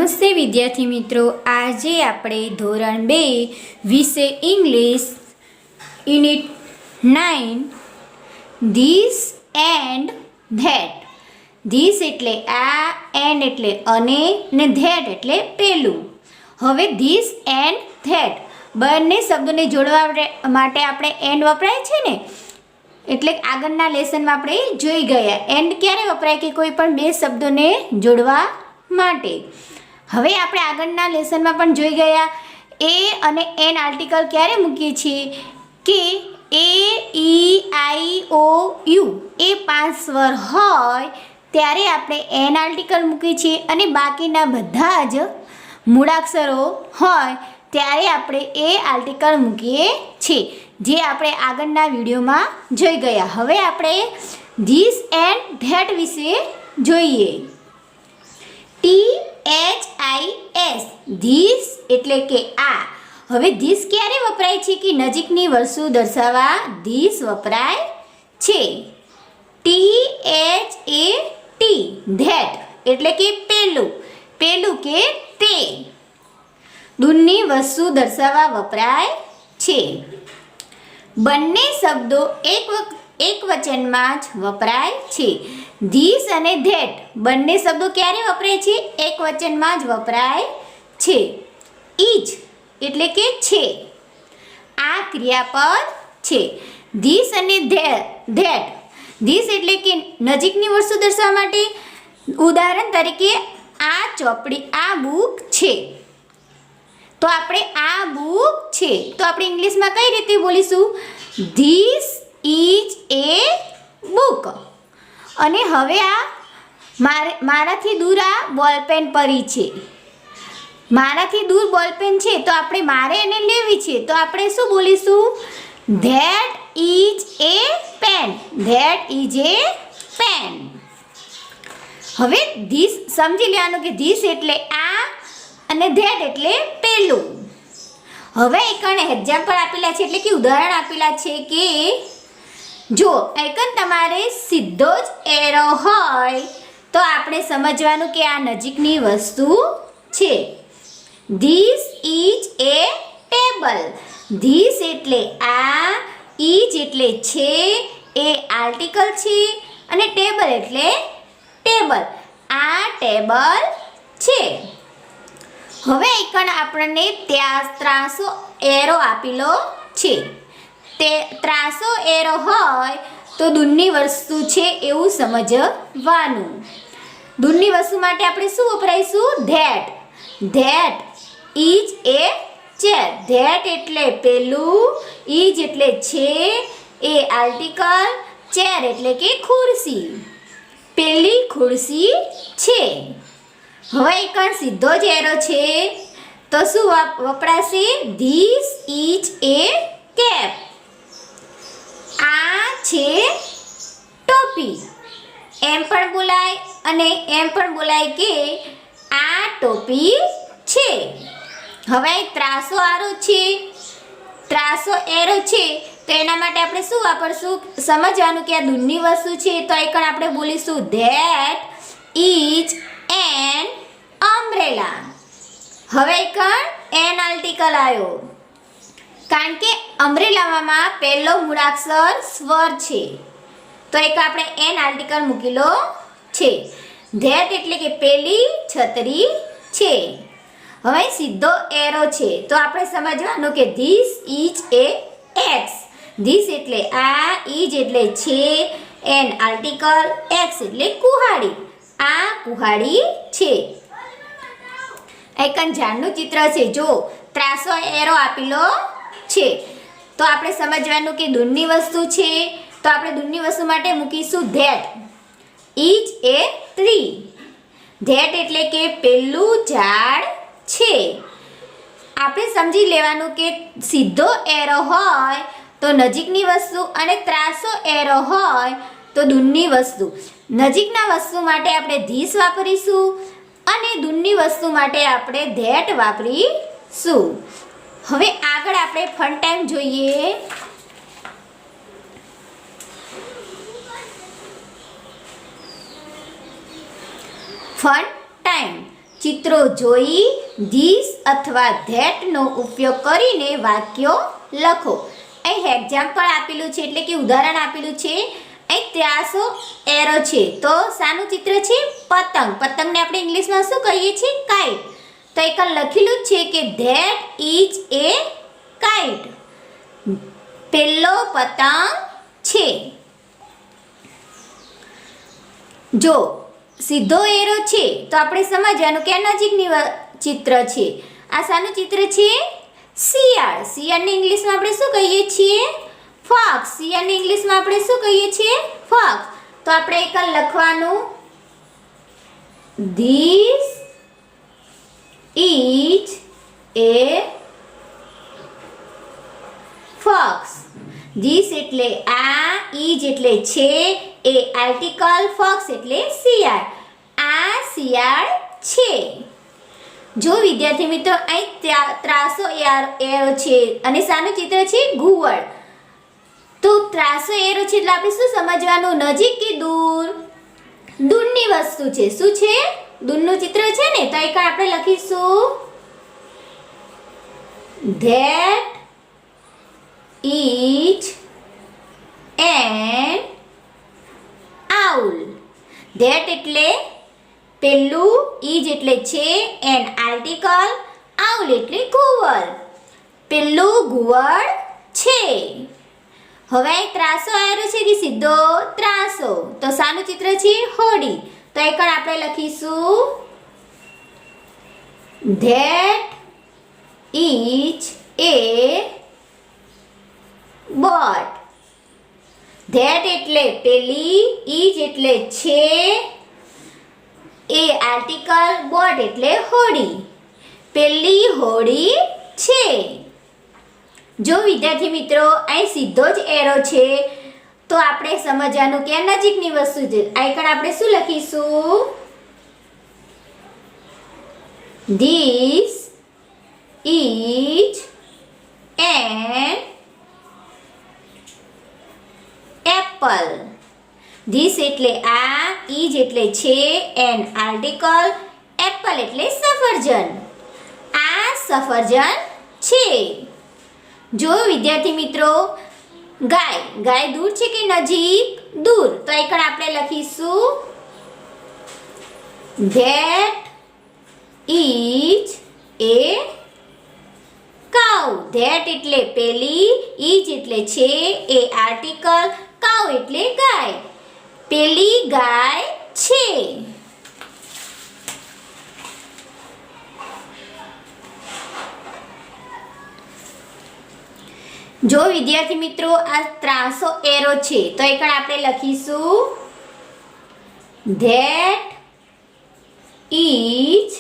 નમસ્તે વિદ્યાર્થી મિત્રો, આજે આપણે ધોરણ 2 વિષય English unit 9 this and that. This એટલે આ, એન્ડ એટલે અને ને ધેટ એટલે પેલું. હવે ધીસ એન્ડ ધેટ બંને શબ્દોને જોડવા માટે આપણે એન્ડ વપરાય છે ને, એટલે આગળના લેસનમાં આપણે જોઈ ગયા એન્ડ ક્યારે વપરાય કે કોઈ પણ બે શબ્દોને જોડવા માટે. હવે આપણે આગળના લેસનમાં પણ જોઈ ગયા એ અને એન આર્ટિકલ ક્યારે મૂકીએ છીએ કે એ ઈ આઈ ઓ યુ એ 5 સ્વર હોય ત્યારે આપણે એન આર્ટિકલ મૂકીએ છીએ, અને બાકીના બધા જ મૂળાક્ષરો હોય ત્યારે આપણે એ આર્ટિકલ મૂકીએ છીએ, જે આપણે આગળના વિડીયોમાં જોઈ ગયા. હવે આપણે ધીસ એન્ડ ધેટ વિશે જોઈએ. THIS ધીસ એટલે કે આ. હવે ધીસ ક્યારે વપરાય છે કે નજીકની વસ્તુ દર્શાવવા ધીસ વપરાય છે. THAT ધેટ એટલે કે પેલું, પેલું કે તે દૂરની વસ્તુ દર્શાવવા વપરાય છે. બંને શબ્દો એક વચનમાં જ વપરાય છે. ધીસ અને ધેટ બંને શબ્દો ક્યારે વપરાય છે? એક વચનમાં જ વપરાય છે. ઇજ એટલે કે છે, આ ક્રિયાપદ છે. ધીસ અને ધેટ, ધીસ એટલે કે નજીકની વસ્તુ દર્શાવવા માટે, ઉદાહરણ તરીકે આ ચોપડી, આ બુક છે, તો આપણે આ બુક છે તો આપણે ઇંગ્લિશમાં કઈ રીતે બોલીશું? This is a book. અને હવે આ મારાથી દૂર આ બોલપેન પડી છે, મારાથી દૂર બોલપેન છે તો આપણે મારે એને લેવી છે, તો આપણે શું બોલીશું? That is a pen, that is a pen. હવે ધીસ સમજી લેવાનું કે ધીસ એટલે આ અને ધેટ એટલે પેલું. હવે એક એક્ઝામ્પલ આપેલા છે, એટલે કે ઉદાહરણ આપેલા છે કે જો એકન તમારે સીધો જ એરો હોય તો આપણે સમજવાનું કે આ નજીકની વસ્તુ છે. This is A table. This એટલે આ, ઇઝ એટલે છે, એ આર્ટિકલ છે, અને ટેબલ એટલે ટેબલ, આ ટેબલ છે. હવે એકણ આપણને ત્યાં ત્રાસો એરો આપેલો છે. તે ત્રાસો એરો હોય તો દૂરની વસ્તુ છે એવું સમજવાનું. દૂરની વસ્તુ માટે આપણે શું વપરાઈશું? That. That is a chair. That એટલે પેલું, ઇઝ એટલે છે, એ આર્ટિકલ, ચેર એટલે કે ખુરશી, પેલી ખુરશી છે. હવે એક સીધો જ એરો છે તો શું વપરાશે? This is a cap. આ છે ટોપી. એમ પણ બોલાય અને એમ પણ બોલાય કે આ ટોપી છે. હવે ત્રાસો આરો છે, ત્રાસો એરો છે, તો એના માટે આપણે શું વાપરશું? સમજવાનું કે આ દૂરની વસ્તુ છે તો એક આપણે બોલીશું ધેટ ઇઝ એન અમ્બ્રેલા. હવે એક એન આર્ટિકલ આવ્યો, કારણ કે અમ્બ્રેલામાં પહેલો મૂળાક્ષર સ્વર છે, તો એક આપણે એન આર્ટિકલ મૂકેલો છે. ધેટ એટલે કે પેલી છત્રી છે. હવે સીધો એરો છે તો આપણે સમજવાનું કે this is A x. This એટલે આ, ઇઝ એટલે છે, એન આર્ટિકલ, એક્સ એટલે કુહાડી, આ કુહાડી છે. એક ઝાડનું ચિત્ર છે, જો ત્રાસો એરો આપેલો છે તો આપણે સમજવાનું કે દૂરની વસ્તુ છે તો આપણે દૂરની વસ્તુ માટે મૂકીશું that is A tree. That એટલે કે પેલું ઝાડ છે. આપણે સમજી લેવાનું કે સીધો એરો હોય તો નજીકની વસ્તુ અને ત્રાસો એરો હોય તો દૂરની વસ્તુ. નજીકના વસ્તુ માટે આપણે ધીસ વાપરીશું અને દૂરની વસ્તુ માટે આપણે ધેટ વાપરીશું. હવે આગળ આપણે ફન ટાઈમ જોઈએ. Fun time. ચિત્રો જોઈ ધીસ અથવા ધેટનો ઉપયોગ કરીને વાક્યો લખો. અહીં એક્ઝામ્પલ આપેલું છે એટલે કે ઉદાહરણ આપેલું છે. અહીં 300 એરો છે તો શાનું ચિત્ર છે? પતંગ. પતંગને આપણે ઇંગ્લિશમાં શું કહીએ છીએ? કાઇટ. તો એક લખેલું છે કે ધેટ ઇઝ એ કાઇટ. પેલો પતંગ છે. જો સીધો એરો છે તો આપણે સમજવાનું કે આ નજીકની ચિત્ર છે. આ શાનું ચિત્ર છે? શિયાળ. શિયાળને ઇંગ્લિશમાં આપણે શું કહીએ છીએ? ફોક્સ. શિયાળને ઇંગ્લિશમાં આપણે શું કહીએ છીએ? ફોક્સ. તો આપણે એક લખવાનું this is a fox. This એટલે આ, ઇઝ એટલે છે, એ આર્ટિકલ, ફોક્સ એટલે શિયાળ. આ શિયાળ છે. જો વિદ્યાર્થી મિત્રો અહીં 300 એરો છે અને શાનું ચિત્ર છે? ઘુવડ. તો 300 એરો છે એટલે આપણે શું સમજવાનું? નજીક કે દૂર? દૂરની વસ્તુ છે. શું છે? દૂરનું ચિત્ર છે ને. તો એક આપણે લખીશું that is an owl. That એટલે પેલું, ઇઝ એટલે છે, એન આર્ટિકલ, આઉલ એટલે ઘુવડ. પેલું ઘુવડ છે. હવે 300 એરો છે કે સીધો 300. તો શાનું ચિત્ર છે? હોડી. તો એક આપણે લખીશું that is A boat. That એટલે પેલી, ઇઝ એટલે છે, એ આર્ટિકલ, બોટ એટલે હોડી. પેલી હોડી છે. જો વિદ્યાર્થી મિત્રો અહીં સીધો જ એરો છે તો આપણે સમજવાનું કે આ નજીકની વસ્તુ છે. આઈકન આપણે શું લખીશું? This is an apple. This એટલે આ, ઇઝ એટલે છે, એન આર્ટિકલ, એપલ એટલે સફરજન. આ સફરજન છે. જો વિદ્યાર્થી મિત્રો ગાય. ગાય દૂર છે કે નજીક? દૂર. તો એક આપણે લખીશું that is A cow. That એટલે પેલી, ઇઝ એટલે છે, એ આર્ટિકલ, કાઉ એટલે ગાય. પેલી ગાય છે. જો વિદ્યાર્થી મિત્રો આ 300 એરો છે તો એક આપણે લખીશું that is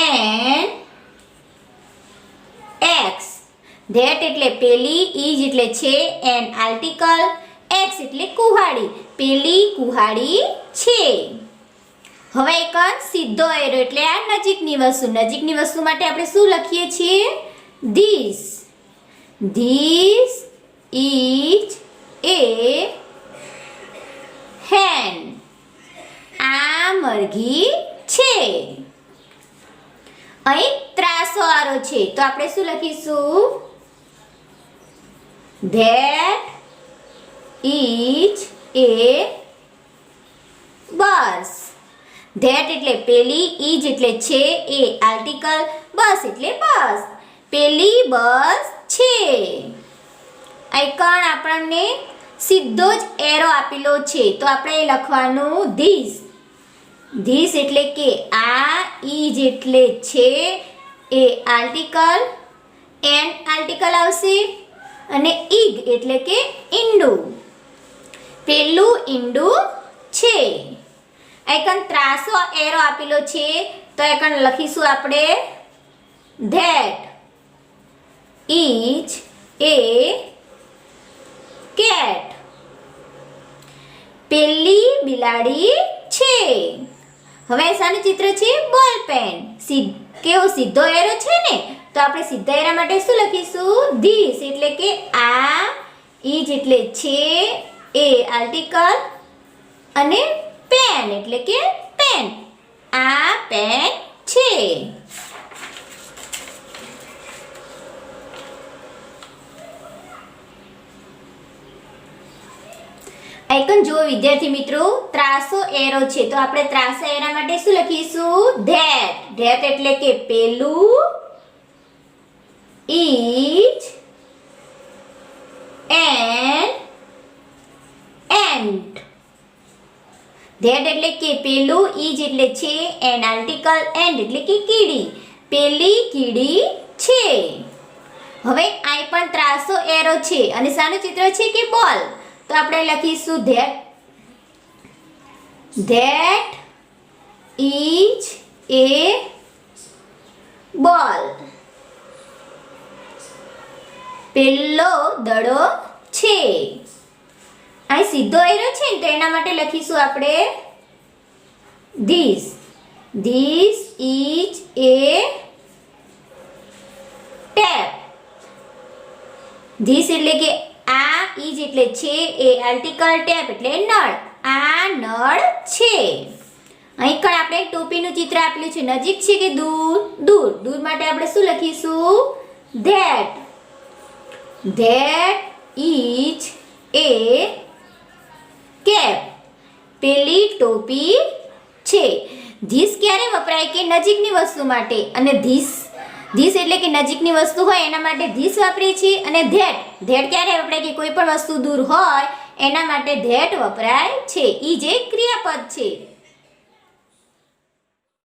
an x. That એટલે પેલી, ઇઝ એટલે છે, એન આર્ટિકલ, એક્સ એટલે કુહાડી. પેલી કુહાડી છે. હવે એક સીધો એરો એટલે આ નજીકની વસ્તુ. નજીકની વસ્તુ માટે આપણે શું લખીએ છીએ? This. This is a hen. આ મરઘી છે. અહીં 300 આરો છે તો આપણે શું લખીશું? That is a bus. That એટલે પેલી, is એટલે છે, એ આર્ટિકલ, બસ એટલે બસ. પેલી બસ છે. આઈકન આપણને સીધો જ એરો આપેલો છે તો આપણે લખવાનું ધીસ. ધીસ એટલે કે આ, ઇઝ એટલે છે, એ આર્ટિકલ, એન આર્ટિકલ આવશે અને ઈગ એટલે કે ઈંડું. પેલું ઈંડું છે. આઈકન 300 એરો આપેલો છે તો આઈકન લખીશું આપણે ધેટ is a cat. પેલી બિલાડી છે. હવે શાનું ચિત્ર છે? બોલ પેન. કેવો સીધો એરો છે ને તો આપણે સીધા એરા માટે શું લખીશું? ધીસ એટલે કે આ, ઇઝ એટલે છે, એ આર્ટિકલ અને પેન એટલે કે પેન. આ પેન છે. આઇકન જુઓ વિદ્યાર્થી મિત્રો, ત્રાસો એરો છે તો આપણે ત્રાસા એરા માટે શું લખીશું? ધેટ. ધેટ એટલે કે પેલું, each and ant. ધેટ એટલે કે પેલું, each એટલે છે, and આર્ટિકલ ant એટલે કે કીડી. પેલી કીડી છે. હવે આ પણ ત્રાસો એરો છે અને શાનું ચિત્ર છે કે બોલ. તો આપણે લખીશું that is a ball. પેલો દડો છે. આ સીધો એરો છે ને તો એના માટે લખીશું આપણે this is a tap. this એટલે કે આ, is એટલે છે, એ આર્ટિકલ, ટેપ એટલે નળ. આ નળ છે. અહીં પણ આપણે ટોપીનું ચિત્ર આપેલું છે. નજીક છે કે દૂર? દૂર. દૂર માટે આપણે શું લખીશું? that is a cap. પેલી ટોપી છે. this ક્યારે વપરાય કે નજીકની વસ્તુ માટે, અને this એટલે કે નજીકની વસ્તુ હોય એના માટે this વાપરીએ છીએ. અને that ક્યારે વપરાય કે કોઈ પણ વસ્તુ દૂર હોય એના માટે that વપરાય છે. ઈ જે ક્રિયાપદ છે.